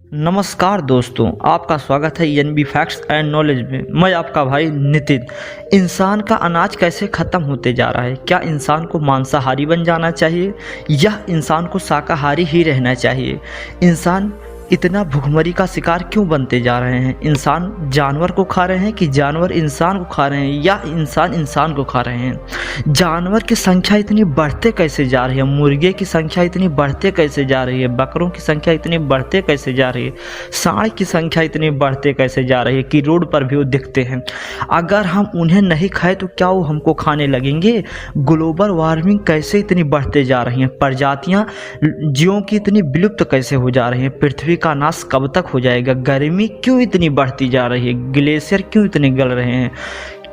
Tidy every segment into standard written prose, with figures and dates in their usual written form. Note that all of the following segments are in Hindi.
नमस्कार दोस्तों, आपका स्वागत है एनबी फैक्ट्स एंड नॉलेज में। मैं आपका भाई नितिन। इंसान का अनाज कैसे ख़त्म होते जा रहा है? क्या इंसान को मांसाहारी बन जाना चाहिए या इंसान को शाकाहारी ही रहना चाहिए? इंसान इतना भुखमरी का शिकार क्यों बनते जा रहे हैं? इंसान जानवर को खा रहे हैं कि जानवर इंसान को खा रहे हैं या इंसान इंसान को खा रहे हैं? जानवर की संख्या इतनी बढ़ते कैसे जा रही है? मुर्गे की संख्या इतनी बढ़ते कैसे जा रही है? बकरों की संख्या इतनी बढ़ते कैसे जा रही है? सांड की संख्या इतनी बढ़ते कैसे जा रही है कि रोड पर भी वो दिखते हैं। अगर हम उन्हें नहीं खाए तो क्या वो हमको खाने लगेंगे? ग्लोबल वार्मिंग कैसे इतनी बढ़ते जा रही हैं? प्रजातियां जीवों की इतनी विलुप्त कैसे हो जा रही हैं? पृथ्वी का नाश कब तक हो जाएगा? गर्मी क्यों इतनी बढ़ती जा रही है? ग्लेशियर क्यों इतने गल रहे हैं?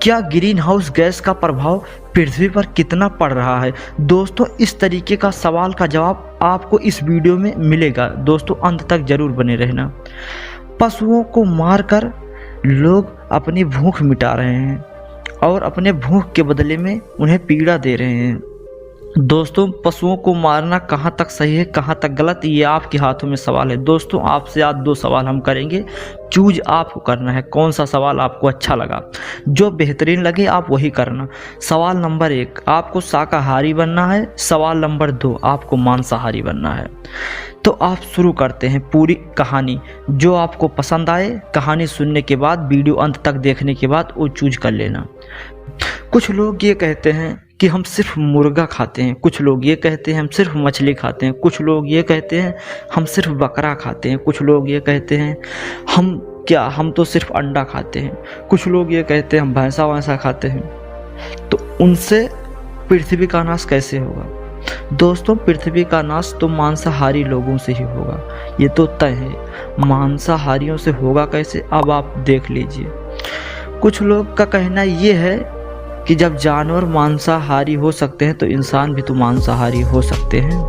क्या ग्रीन हाउस गैस का प्रभाव पृथ्वी पर कितना पड़ रहा है? दोस्तों, इस तरीके का सवाल का जवाब आपको इस वीडियो में मिलेगा। दोस्तों, अंत तक जरूर बने रहना। पशुओं को मारकर लोग अपनी भूख मिटा रहे हैं और अपने भूख के बदले में उन्हें पीड़ा दे रहे हैं। दोस्तों, पशुओं को मारना कहाँ तक सही है, कहाँ तक गलत, ये आपके हाथों में सवाल है। दोस्तों, आपसे आज दो सवाल हम करेंगे, चूज आपको करना है कौन सा सवाल आपको अच्छा लगा। जो बेहतरीन लगे आप वही करना। सवाल नंबर 1, आपको शाकाहारी बनना है। सवाल नंबर 2, आपको मांसाहारी बनना है। तो आप शुरू करते हैं पूरी कहानी। जो आपको पसंद आए, कहानी सुनने के बाद, वीडियो अंत तक देखने के बाद वो चूज कर लेना। कुछ लोग ये कहते हैं कि हम सिर्फ मुर्गा खाते हैं, कुछ लोग ये कहते हैं हम सिर्फ मछली खाते हैं, कुछ लोग ये कहते हैं हम सिर्फ बकरा खाते हैं, कुछ लोग ये कहते हैं हम तो सिर्फ अंडा खाते हैं, कुछ लोग ये कहते हैं हम भैंसा वैसा खाते हैं। तो उनसे पृथ्वी का नाश कैसे होगा? दोस्तों, पृथ्वी का नाश तो मांसाहारी लोगों से ही होगा, ये तो तय है। मांसाहारियों से होगा कैसे, अब आप देख लीजिए। कुछ लोग का कहना ये है कि जब जानवर मांसाहारी हो सकते हैं तो इंसान भी तो मांसाहारी हो सकते हैं।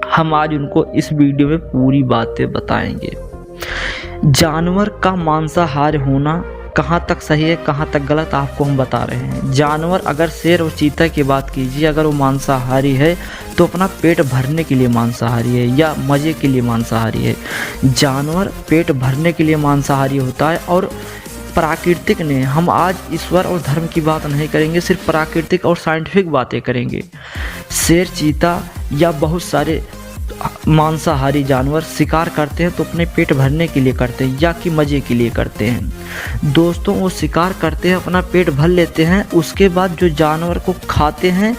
हम आज उनको इस वीडियो में पूरी बातें बताएंगे। जानवर का मांसाहारी होना कहाँ तक सही है, कहाँ तक गलत, आपको हम बता रहे हैं। जानवर, अगर शेर और चीता की बात कीजिए, अगर वो मांसाहारी है तो अपना पेट भरने के लिए मांसाहारी है या मज़े के लिए मांसाहारी है। जानवर पेट भरने के लिए मांसाहारी होता है। और प्राकृतिक ने, हम आज ईश्वर और धर्म की बात नहीं करेंगे, सिर्फ प्राकृतिक और साइंटिफिक बातें करेंगे। शेर, चीता या बहुत सारे मांसाहारी जानवर शिकार करते हैं तो अपने पेट भरने के लिए करते हैं या कि मज़े के लिए करते हैं। दोस्तों, वो शिकार करते हैं, अपना पेट भर लेते हैं, उसके बाद जो जानवर को खाते हैं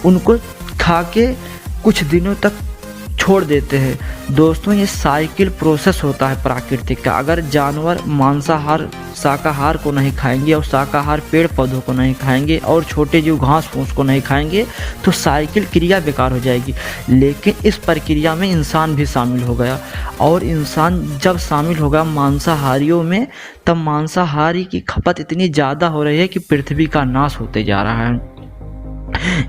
उनको खा के कुछ दिनों तक छोड़ देते हैं। दोस्तों, ये साइकिल प्रोसेस होता है प्राकृतिक का। अगर जानवर मांसाहार शाकाहार को नहीं खाएंगे और शाकाहार पेड़ पौधों को नहीं खाएंगे और छोटे जीव घास फूस को नहीं खाएंगे तो साइकिल क्रिया बेकार हो जाएगी। लेकिन इस प्रक्रिया में इंसान भी शामिल हो गया और इंसान जब शामिल होगा मांसाहारियों में, तब मांसाहारी की खपत इतनी ज़्यादा हो रही है कि पृथ्वी का नाश होते जा रहा है।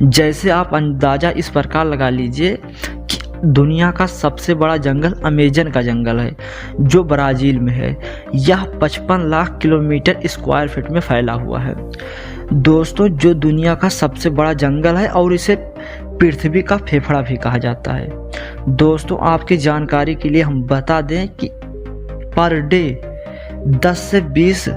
जैसे आप अंदाज़ा इस प्रकार लगा लीजिए, दुनिया का सबसे बड़ा जंगल अमेजन का जंगल है जो ब्राज़ील में है। यह 55 लाख किलोमीटर स्क्वायर फीट में फैला हुआ है। दोस्तों, जो दुनिया का सबसे बड़ा जंगल है और इसे पृथ्वी का फेफड़ा भी कहा जाता है। दोस्तों, आपकी जानकारी के लिए हम बता दें कि पर डे 10 से 20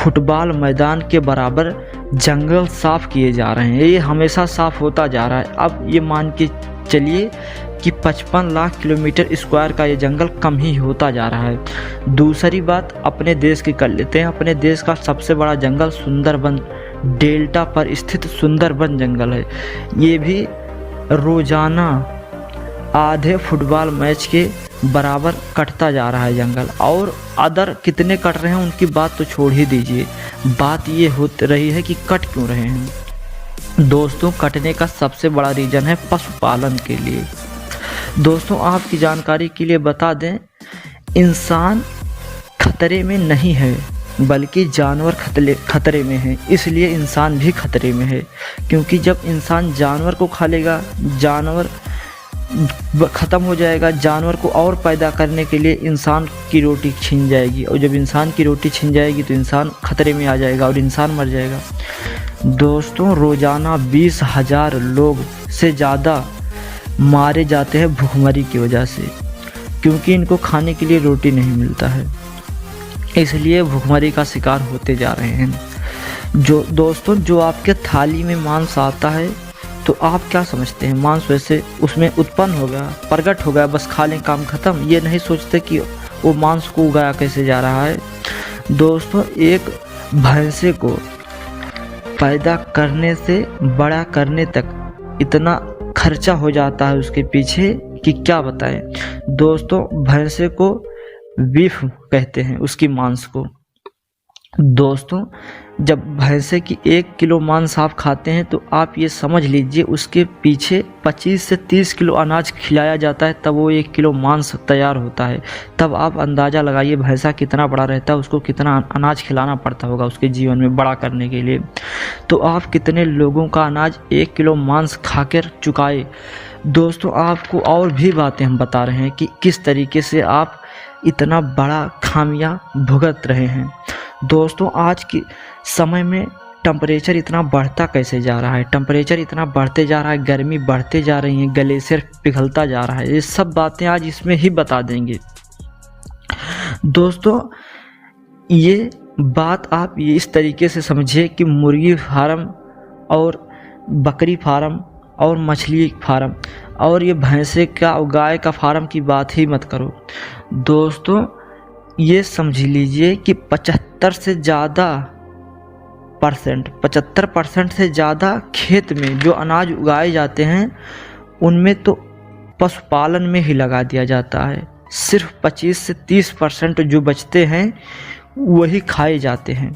फुटबॉल मैदान के बराबर जंगल साफ किए जा रहे हैं। ये हमेशा साफ होता जा रहा है। अब ये मान के चलिए कि 55 लाख किलोमीटर स्क्वायर का ये जंगल कम ही होता जा रहा है। दूसरी बात अपने देश की कर लेते हैं। अपने देश का सबसे बड़ा जंगल सुंदरबन डेल्टा पर स्थित सुंदरबन जंगल है। ये भी रोजाना आधे फुटबॉल मैच के बराबर कटता जा रहा है जंगल। और अदर कितने कट रहे हैं उनकी बात तो छोड़ ही दीजिए, बात ये हो रही है कि कट क्यों रहे हैं। दोस्तों, कटने का सबसे बड़ा रीज़न है पशुपालन के लिए। दोस्तों, आपकी जानकारी के लिए बता दें, इंसान खतरे में नहीं है बल्कि जानवर खतरे में है। इसलिए इंसान भी खतरे में है, क्योंकि जब इंसान जानवर को खा लेगा, जानवर ख़त्म हो जाएगा। जानवर को और पैदा करने के लिए इंसान की रोटी छिन जाएगी, और जब इंसान की रोटी छिन जाएगी तो इंसान खतरे में आ जाएगा और इंसान मर जाएगा। दोस्तों, रोज़ाना 20,000 लोग से ज़्यादा मारे जाते हैं भूखमरी की वजह से। क्योंकि इनको खाने के लिए रोटी नहीं मिलता है, इसलिए भूखमरी का शिकार होते जा रहे हैं। जो दोस्तों, जो आपके थाली में मांस आता है तो आप क्या समझते हैं, मांस वैसे उसमें उत्पन्न हो गया, प्रकट हो गया, बस खा लें काम ख़त्म। ये नहीं सोचते कि वो मांस को उगाया कैसे जा रहा है। दोस्तों, एक भैंसे को पैदा करने से बड़ा करने तक इतना खर्चा हो जाता है उसके पीछे कि क्या बताएं। दोस्तों, भैंसे को बीफ कहते हैं, उसकी मांस को। दोस्तों, जब भैंसे की 1 किलो मांस आप खाते हैं तो आप ये समझ लीजिए उसके पीछे 25 से 30 किलो अनाज खिलाया जाता है, तब वो 1 किलो मांस तैयार होता है। तब आप अंदाज़ा लगाइए भैंसा कितना बड़ा रहता है, उसको कितना अनाज खिलाना पड़ता होगा उसके जीवन में बड़ा करने के लिए। तो आप कितने लोगों का अनाज 1 किलो मांस खाकर चुकाए। दोस्तों, आपको और भी बातें हम बता रहे हैं कि किस तरीके से आप इतना बड़ा खामियां भुगत रहे हैं। दोस्तों, आज के समय में टेम्परेचर इतना बढ़ता कैसे जा रहा है, टेम्परेचर इतना बढ़ते जा रहा है, गर्मी बढ़ते जा रही है, ग्लेशियर पिघलता जा रहा है, ये सब बातें आज इसमें ही बता देंगे। दोस्तों, ये बात आप ये इस तरीके से समझिए कि मुर्गी फार्म और बकरी फार्म और मछली फार्म और ये भैंसे का और गाय का फार्म की बात ही मत करो। दोस्तों, ये समझ लीजिए कि 75% से ज़्यादा खेत में जो अनाज उगाए जाते हैं उनमें तो पशुपालन में ही लगा दिया जाता है। सिर्फ 25 से 30% जो बचते हैं वही खाए जाते हैं।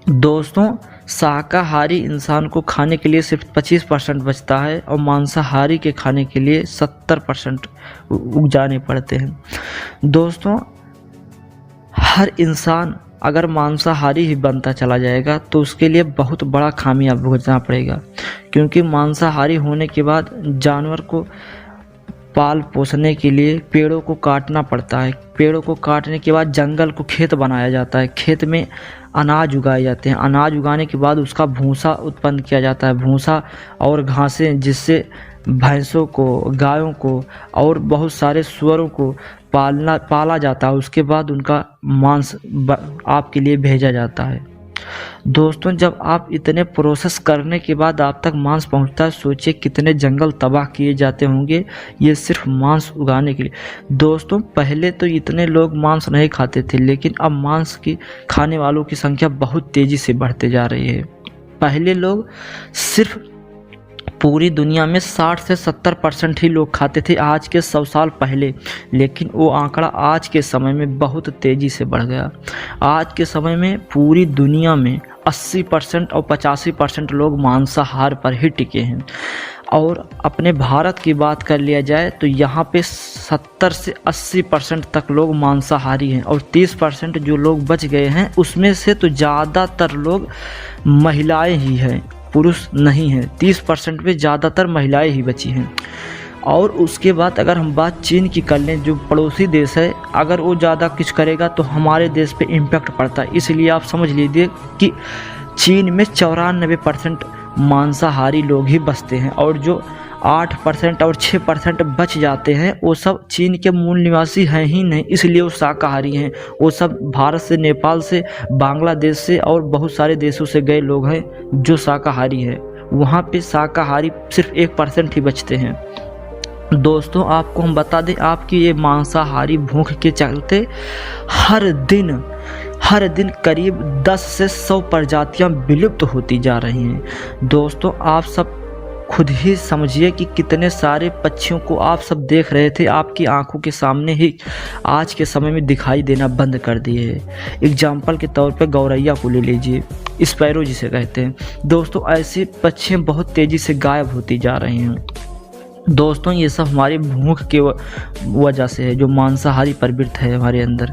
दोस्तों, शाकाहारी इंसान को खाने के लिए सिर्फ 25% बचता है और मांसाहारी के खाने के लिए 70% उगाने पड़ते हैं। दोस्तों, हर इंसान अगर मांसाहारी ही बनता चला जाएगा तो उसके लिए बहुत बड़ा खामियां भुगतना पड़ेगा, क्योंकि मांसाहारी होने के बाद जानवर को पाल पोसने के लिए पेड़ों को काटना पड़ता है। पेड़ों को काटने के बाद जंगल को खेत बनाया जाता है, खेत में अनाज उगाए जाते हैं, अनाज उगाने के बाद उसका भूसा उत्पन्न किया जाता है, भूसा और घासें, जिससे भैंसों को, गायों को और बहुत सारे सूअरों को पाला जाता है। उसके बाद उनका मांस आपके लिए भेजा जाता है। दोस्तों, जब आप इतने प्रोसेस करने के बाद आप तक मांस पहुंचता है, सोचिए कितने जंगल तबाह किए जाते होंगे ये सिर्फ मांस उगाने के लिए। दोस्तों, पहले तो इतने लोग मांस नहीं खाते थे, लेकिन अब मांस की खाने वालों की संख्या बहुत तेज़ी से बढ़ते जा रही है। पहले लोग सिर्फ पूरी दुनिया में 60 से 70% ही लोग खाते थे आज के 100 साल पहले, लेकिन वो आंकड़ा आज के समय में बहुत तेज़ी से बढ़ गया। आज के समय में पूरी दुनिया में 80% और 85% लोग मांसाहार पर ही टिके हैं। और अपने भारत की बात कर लिया जाए तो यहाँ पे 70 से 80% तक लोग मांसाहारी हैं और 30% जो लोग बच गए हैं उसमें से तो ज़्यादातर लोग महिलाएं ही हैं, पुरुष नहीं हैं। 30% में ज़्यादातर महिलाएं ही बची हैं। और उसके बाद अगर हम बात चीन की कर लें, जो पड़ोसी देश है, अगर वो ज़्यादा कुछ करेगा तो हमारे देश पे इम्पैक्ट पड़ता है। इसलिए आप समझ लीजिए कि चीन में 94% मांसाहारी लोग ही बसते हैं और जो 8% और 6% बच जाते हैं वो सब चीन के मूल निवासी हैं ही नहीं, इसलिए वो शाकाहारी हैं। वो सब भारत से, नेपाल से, बांग्लादेश से और बहुत सारे देशों से गए लोग हैं जो शाकाहारी हैं। वहाँ पे शाकाहारी सिर्फ 1% ही बचते हैं। दोस्तों, आपको हम बता दें, आपकी ये मांसाहारी भूख के चलते हर दिन करीब 10 से 100 प्रजातियां विलुप्त होती जा रही हैं। दोस्तों, आप सब खुद ही समझिए कि कितने सारे पक्षियों को आप सब देख रहे थे, आपकी आंखों के सामने ही आज के समय में दिखाई देना बंद कर दिए हैं। एग्जाम्पल के तौर पे गौरैया को ले लीजिए, स्पैरो जिसे कहते हैं। दोस्तों, ऐसे पक्षी बहुत तेज़ी से गायब होती जा रही हैं। दोस्तों, ये सब हमारी भूख के वजह से है, जो मांसाहारी प्रवृत्ति है हमारे अंदर।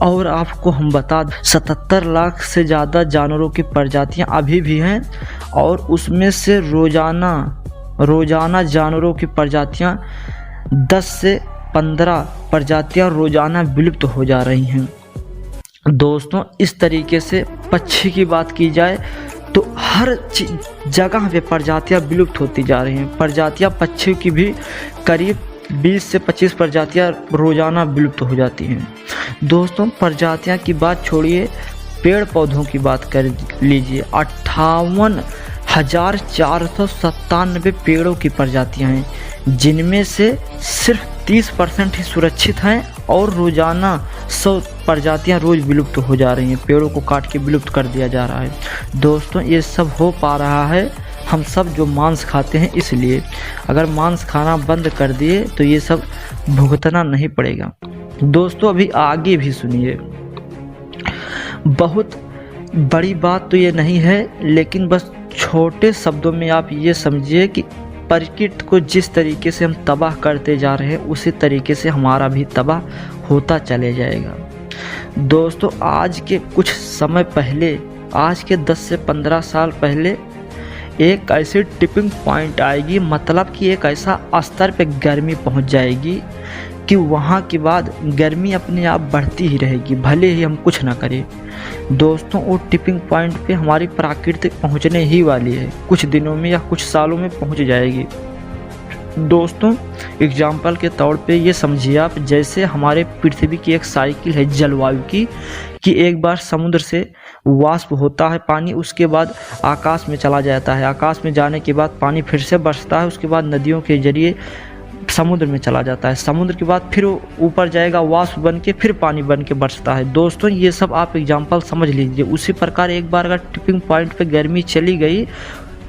और आपको हम बता दें, 77 लाख से ज़्यादा जानवरों की प्रजातियां अभी भी हैं और उसमें से रोज़ाना जानवरों की प्रजातियां 10 से 15 प्रजातियां रोज़ाना विलुप्त हो जा रही हैं। दोस्तों, इस तरीके से पक्षी की बात की जाए तो हर जगह पे प्रजातियां विलुप्त होती जा रही हैं। प्रजातियां पक्षियों की भी करीब 20 से 25 प्रजातियां रोजाना विलुप्त हो जाती हैं। दोस्तों प्रजातियां की बात छोड़िए, पेड़ पौधों की बात कर लीजिए, 58,497 पेड़ों की प्रजातियां हैं, जिनमें से सिर्फ 30% ही सुरक्षित हैं और रोजाना 100 प्रजातियां रोज विलुप्त हो जा रही हैं। पेड़ों को काट के विलुप्त कर दिया जा रहा है। दोस्तों ये सब हो पा रहा है हम सब जो मांस खाते हैं इसलिए। अगर मांस खाना बंद कर दिए तो ये सब भुगतना नहीं पड़ेगा। दोस्तों अभी आगे भी सुनिए, बहुत बड़ी बात तो ये नहीं है, लेकिन बस छोटे शब्दों में आप ये समझिए कि प्रकृति को जिस तरीके से हम तबाह करते जा रहे हैं उसी तरीके से हमारा भी तबाह होता चले जाएगा। दोस्तों आज के कुछ समय पहले, आज के 10 से 15 साल पहले एक ऐसी टिपिंग पॉइंट आएगी, मतलब कि एक ऐसा स्तर पे गर्मी पहुंच जाएगी कि वहाँ के बाद गर्मी अपने आप बढ़ती ही रहेगी, भले ही हम कुछ ना करें। दोस्तों वो टिपिंग पॉइंट पे हमारी प्रकृति पहुँचने ही वाली है, कुछ दिनों में या कुछ सालों में पहुँच जाएगी। दोस्तों एग्जाम्पल के तौर पे ये समझिए आप, जैसे हमारे पृथ्वी की एक साइकिल है जलवायु की, कि एक बार समुद्र से वाष्प होता है पानी, उसके बाद आकाश में चला जाता है, आकाश में जाने के बाद पानी फिर से बरसता है, उसके बाद नदियों के जरिए समुद्र में चला जाता है, समुद्र के बाद फिर ऊपर जाएगा वाष्प बन के, फिर पानी बन के बरसता है। दोस्तों ये सब आप एग्जाम्पल समझ लीजिए। उसी प्रकार एक बार अगर टिपिंग पॉइंट पे गर्मी चली गई,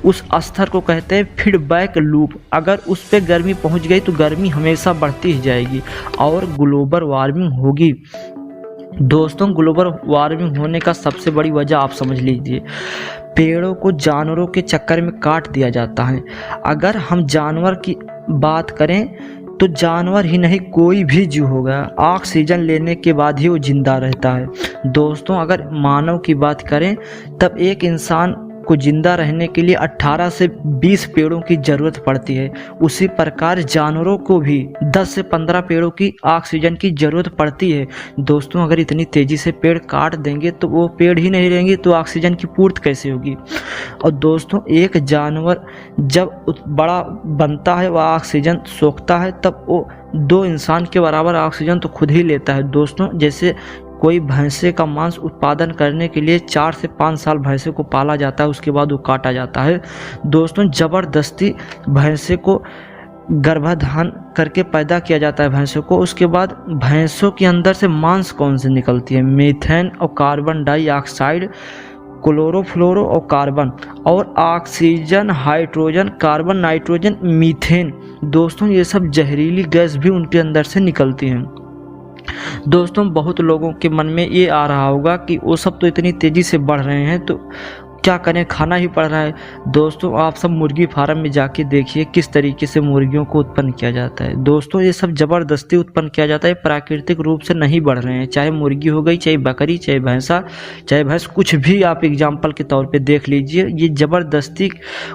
उस स्तर को कहते हैं फीडबैक लूप। अगर उस पे गर्मी पहुंच गई तो गर्मी हमेशा बढ़ती ही जाएगी और ग्लोबल वार्मिंग होगी। दोस्तों ग्लोबल वार्मिंग होने का सबसे बड़ी वजह आप समझ लीजिए, पेड़ों को जानवरों के चक्कर में काट दिया जाता है। अगर हम जानवर की बात करें तो जानवर ही नहीं, कोई भी जीव होगा, ऑक्सीजन लेने के बाद ही वो जिंदा रहता है। दोस्तों अगर मानव की बात करें तब एक इंसान को जिंदा रहने के लिए 18 से 20 पेड़ों की ज़रूरत पड़ती है। उसी प्रकार जानवरों को भी 10 से 15 पेड़ों की ऑक्सीजन की ज़रूरत पड़ती है। दोस्तों अगर इतनी तेज़ी से पेड़ काट देंगे तो वो पेड़ ही नहीं रहेंगे तो ऑक्सीजन की पूर्ति कैसे होगी। और दोस्तों एक जानवर जब बड़ा बनता है, वह ऑक्सीजन सोखता है, तब वो 2 इंसान के बराबर ऑक्सीजन तो खुद ही लेता है। दोस्तों जैसे कोई भैंसे का मांस उत्पादन करने के लिए 4 से 5 साल भैंसे को पाला जाता है, उसके बाद वो काटा जाता है। दोस्तों ज़बरदस्ती भैंसे को गर्भाधान करके पैदा किया जाता है भैंसों को। उसके बाद भैंसों के अंदर से मांस कौन से निकलती है, मीथेन और कार्बन डाइऑक्साइड, क्लोरोफ्लोरो और कार्बन, और oxygen, hydrogen, carbon, nitrogen, methane. दोस्तों ये सब जहरीली गैस भी उनके अंदर से निकलती हैं। दोस्तों बहुत लोगों के मन में ये आ रहा होगा कि वो सब तो इतनी तेज़ी से बढ़ रहे हैं तो क्या करें, खाना ही पड़ रहा है। दोस्तों आप सब मुर्गी फार्म में जाके देखिए किस तरीके से मुर्गियों को उत्पन्न किया जाता है। दोस्तों ये सब ज़बरदस्ती उत्पन्न किया जाता है, प्राकृतिक रूप से नहीं बढ़ रहे हैं। चाहे मुर्गी हो गई, चाहे बकरी, चाहे भैंसा, चाहे भैंस, कुछ भी आप एग्जाम्पल के तौर पे देख लीजिए, ये ज़बरदस्ती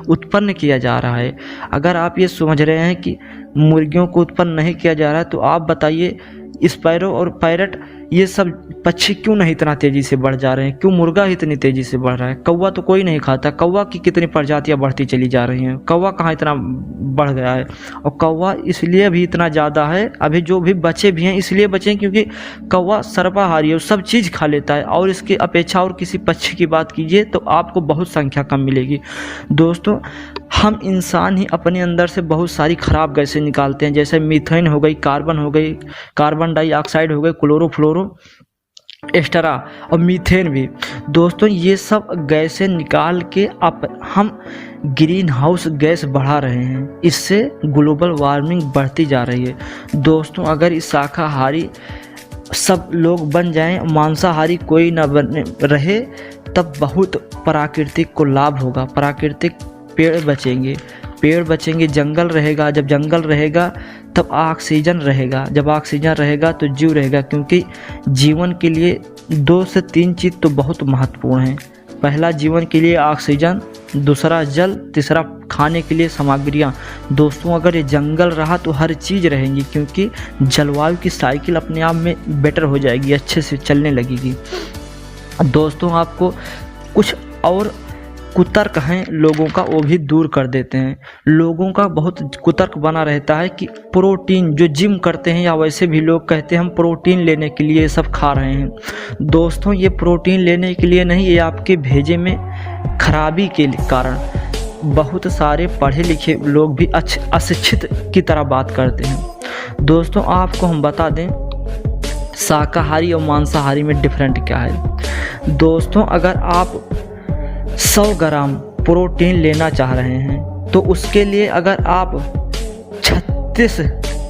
उत्पन्न किया जा रहा है। अगर आप ये समझ रहे हैं कि मुर्गियों को उत्पन्न नहीं किया जा रहा है तो आप बताइए स्पैरो और पैरट ये सब पक्षी क्यों नहीं इतना तेज़ी से बढ़ जा रहे हैं, क्यों मुर्गा इतनी तेज़ी से बढ़ रहा है। कौवा तो कोई नहीं खाता, कौवा की कितनी प्रजातियां बढ़ती चली जा रही हैं, कौवा कहाँ इतना बढ़ गया है। और कौवा इसलिए भी इतना ज़्यादा है, अभी जो भी बचे भी हैं इसलिए बचे हैं क्योंकि कौवा सर्वाहारी है, वो सब चीज़ खा लेता है। और इसकी अपेक्षा और किसी पक्षी की बात कीजिए तो आपको बहुत संख्या कम मिलेगी। दोस्तों हम इंसान ही अपने अंदर से बहुत सारी खराब गैसें निकालते हैं, जैसे मीथेन हो गई, कार्बन हो गई, कार्बन डाइऑक्साइड हो गई, क्लोरोफ्लोरो एस्टेरा और मीथेन भी। दोस्तों ये सब गैसें निकाल के हम ग्रीन हाउस गैस बढ़ा रहे हैं, इससे ग्लोबल वार्मिंग बढ़ती जा रही है। दोस्तों अगर इस शाकाहारी सब लोग बन जाएं, मांसाहारी कोई ना बने रहे, तब बहुत प्राकृतिक को लाभ होगा। प्राकृतिक पेड़ बचेंगे, जंगल रहेगा। जब जंगल रहेगा तब ऑक्सीजन रहेगा, जब ऑक्सीजन रहेगा तो जीव रहेगा, क्योंकि जीवन के लिए 2 से 3 चीज़ तो बहुत महत्वपूर्ण है। पहला जीवन के लिए ऑक्सीजन, दूसरा जल, तीसरा खाने के लिए सामग्रियाँ। दोस्तों अगर ये जंगल रहा तो हर चीज़ रहेंगी, क्योंकि जलवायु की साइकिल अपने आप में बेटर हो जाएगी, अच्छे से चलने लगेगी। दोस्तों आपको कुछ और कुतर्क हैं लोगों का वो भी दूर कर देते हैं। लोगों का बहुत कुतर्क बना रहता है कि प्रोटीन, जो जिम करते हैं या वैसे भी लोग कहते हैं हम प्रोटीन लेने के लिए ये सब खा रहे हैं। दोस्तों ये प्रोटीन लेने के लिए नहीं, ये आपके भेजे में खराबी के कारण बहुत सारे पढ़े लिखे लोग भी अशिक्षित की तरह बात करते हैं। दोस्तों आपको हम बता दें शाकाहारी और मांसाहारी में डिफरेंट क्या है। दोस्तों अगर आप 100 ग्राम प्रोटीन लेना चाह रहे हैं तो उसके लिए अगर आप 36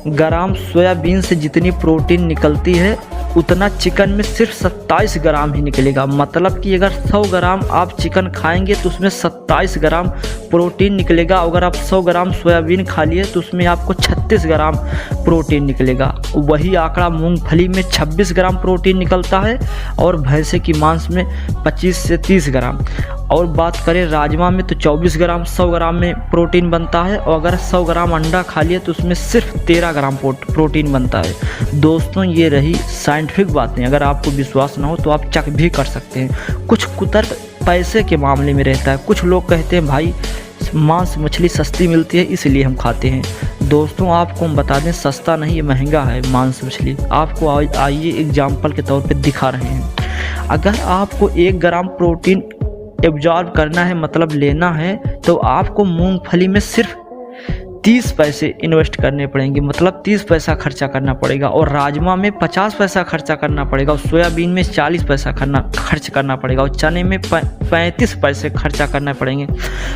ग्राम सोयाबीन से जितनी प्रोटीन निकलती है उतना चिकन में सिर्फ 27 ग्राम ही निकलेगा। मतलब कि अगर 100 ग्राम आप चिकन खाएंगे तो उसमें 27 ग्राम प्रोटीन निकलेगा। अगर आप 100 ग्राम सोयाबीन खा लिए तो उसमें आपको 36 ग्राम प्रोटीन निकलेगा। वही आंकड़ा मूंगफली में 26 ग्राम प्रोटीन निकलता है और भैंसे की मांस में 25 से 30 ग्राम। और बात करें राजमा में तो 24 ग्राम 100 ग्राम में प्रोटीन बनता है। और अगर 100 ग्राम अंडा खा लिए तो उसमें सिर्फ 13 ग्राम प्रोटीन बनता है। दोस्तों ये रही साइंटिफिक बातें, अगर आपको विश्वास ना हो तो आप चेक भी कर सकते हैं। कुछ कुतर्क पैसे के मामले में रहता है। कुछ लोग कहते हैं भाई मांस मछली सस्ती मिलती है इसलिए हम खाते हैं। दोस्तों आपको हम बता दें सस्ता नहीं, ये महंगा है मांस मछली। आपको आइए एग्जाम्पल के तौर पे दिखा रहे हैं। अगर आपको 1 ग्राम प्रोटीन एब्जॉर्ब करना है, मतलब लेना है, तो आपको मूंगफली में सिर्फ 30 पैसे इन्वेस्ट करने पड़ेंगे, मतलब 30 पैसा खर्चा करना पड़ेगा। और राजमा में 50 पैसा खर्चा करना पड़ेगा। और सोयाबीन में 40 पैसा खर्च करना पड़ेगा। और चने में 35 पैसे खर्चा करने पड़ेंगे।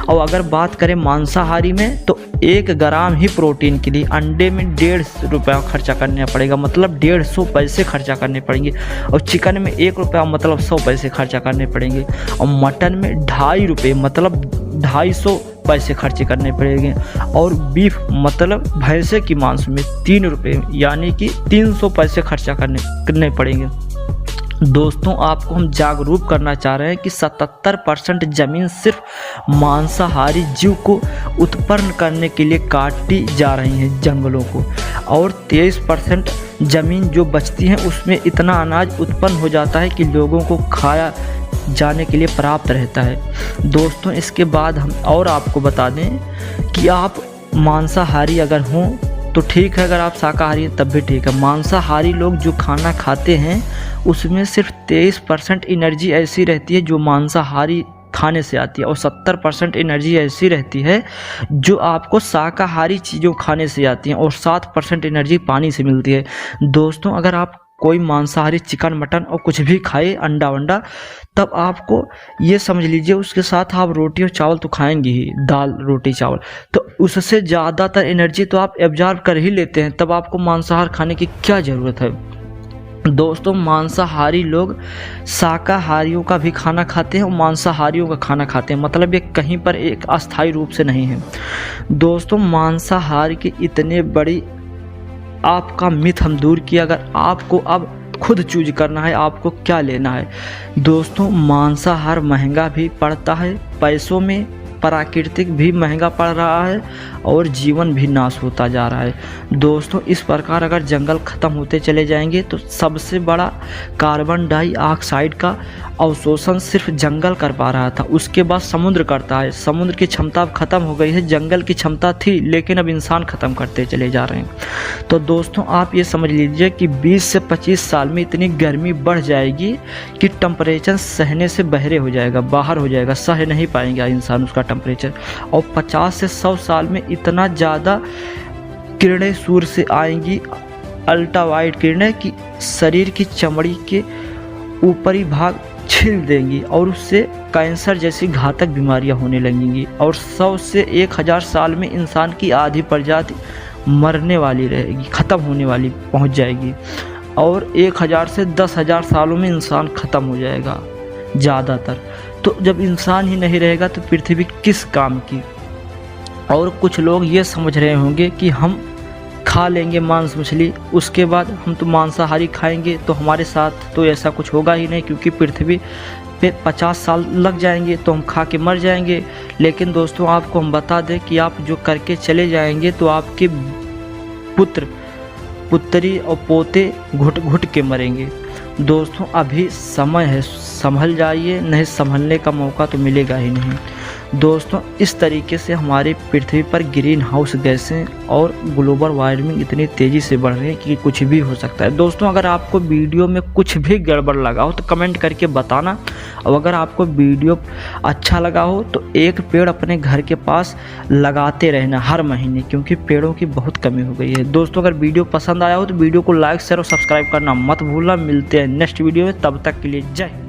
और अगर बात करें मांसाहारी में तो 1 ग्राम ही प्रोटीन के लिए अंडे में 150 रुपया खर्चा करना पड़ेगा, मतलब 150 पैसे खर्चा करने पड़ेंगे। और चिकन में 1 रुपया मतलब 100 पैसे खर्चा करने पड़ेंगे। और मटन में 2.5 रुपये मतलब 250 पैसे खर्चे करने पड़ेंगे। और बीफ मतलब भैंसे की मांस में 3 रुपये यानी कि 300 पैसे खर्चा करने पड़ेंगे। दोस्तों आपको हम जागरूक करना चाह रहे हैं कि 77% ज़मीन सिर्फ मांसाहारी जीव को उत्पन्न करने के लिए काटी जा रही है जंगलों को। और 23% ज़मीन जो बचती है उसमें इतना अनाज उत्पन्न हो जाता है कि लोगों को खाया जाने के लिए प्राप्त रहता है। दोस्तों इसके बाद हम और आपको बता दें कि आप मांसाहारी अगर हों तो ठीक है, अगर आप शाकाहारी हैं तब भी ठीक है। मांसाहारी लोग जो खाना खाते हैं उसमें सिर्फ 23% एनर्जी ऐसी रहती है जो मांसाहारी खाने से आती है। और 70% एनर्जी ऐसी रहती है जो आपको शाकाहारी चीज़ों खाने से आती हैं। और 7% एनर्जी पानी से मिलती है। दोस्तों अगर आप कोई मांसाहारी चिकन मटन और कुछ भी खाए अंडा वंडा, तब आपको ये समझ लीजिए उसके साथ आप रोटी और चावल तो खाएंगे ही, दाल रोटी चावल, तो उससे ज़्यादातर एनर्जी तो आप एब्जॉर्ब कर ही लेते हैं। तब आपको मांसाहार खाने की क्या ज़रूरत है। दोस्तों मांसाहारी लोग शाकाहारियों का भी खाना खाते हैं और मांसाहारियों का खाना खाते हैं, मतलब ये कहीं पर एक अस्थायी रूप से नहीं है। दोस्तों मांसाहार की इतने बड़ी आपका मिथ हम दूर किया। अगर आपको अब खुद चूज करना है आपको क्या लेना है। दोस्तों मांसाहार महंगा भी पड़ता है पैसों में, प्राकृतिक भी महंगा पड़ रहा है और जीवन भी नाश होता जा रहा है। दोस्तों इस प्रकार अगर जंगल ख़त्म होते चले जाएंगे तो सबसे बड़ा कार्बन डाइऑक्साइड का अवशोषण सिर्फ जंगल कर पा रहा था, उसके बाद समुद्र करता है। समुद्र की क्षमता अब ख़त्म हो गई है, जंगल की क्षमता थी लेकिन अब इंसान ख़त्म करते चले जा रहे हैं। तो दोस्तों आप ये समझ लीजिए कि 20 से 25 साल में इतनी गर्मी बढ़ जाएगी कि टेम्परेचर सहने से बहरे हो जाएगा, बाहर हो जाएगा, सह नहीं पाएंगे इंसान उसका टेम्परेचर। और 50 से 100 साल में इतना ज़्यादा किरणें सूर्य से आएंगी, अल्ट्रावायलेट किरणें, कि शरीर की चमड़ी के ऊपरी भाग छिल देंगी और उससे कैंसर जैसी घातक बीमारियां होने लगेंगी। और 100 से 1000 साल में इंसान की आधी प्रजाति मरने वाली रहेगी, ख़त्म होने वाली पहुंच जाएगी। और 1000 से 10,000 सालों में इंसान ख़त्म हो जाएगा ज़्यादातर। तो जब इंसान ही नहीं रहेगा तो पृथ्वी किस काम की। और कुछ लोग ये समझ रहे होंगे कि हम खा लेंगे मांस मछली, उसके बाद हम तो मांसाहारी खाएंगे तो हमारे साथ तो ऐसा कुछ होगा ही नहीं, क्योंकि पृथ्वी पे 50 साल लग जाएंगे तो हम खा के मर जाएंगे। लेकिन दोस्तों आपको हम बता दें कि आप जो करके चले जाएंगे तो आपके पुत्र पुत्री और पोते घुट घुट के मरेंगे। दोस्तों अभी समय है, संभल जाइए, नहीं संभलने का मौका तो मिलेगा ही नहीं। दोस्तों इस तरीके से हमारी पृथ्वी पर ग्रीन हाउस गैसें और ग्लोबल वार्मिंग इतनी तेज़ी से बढ़ रही है कि कुछ भी हो सकता है। दोस्तों अगर आपको वीडियो में कुछ भी गड़बड़ लगा हो तो कमेंट करके बताना, और अगर आपको वीडियो अच्छा लगा हो तो एक पेड़ अपने घर के पास लगाते रहना हर महीने, क्योंकि पेड़ों की बहुत कमी हो गई है। दोस्तों अगर वीडियो पसंद आया हो तो वीडियो को लाइक शेयर और सब्सक्राइब करना मत भूलना। मिलते हैं नेक्स्ट वीडियो में, तब तक के लिए जय हिंद।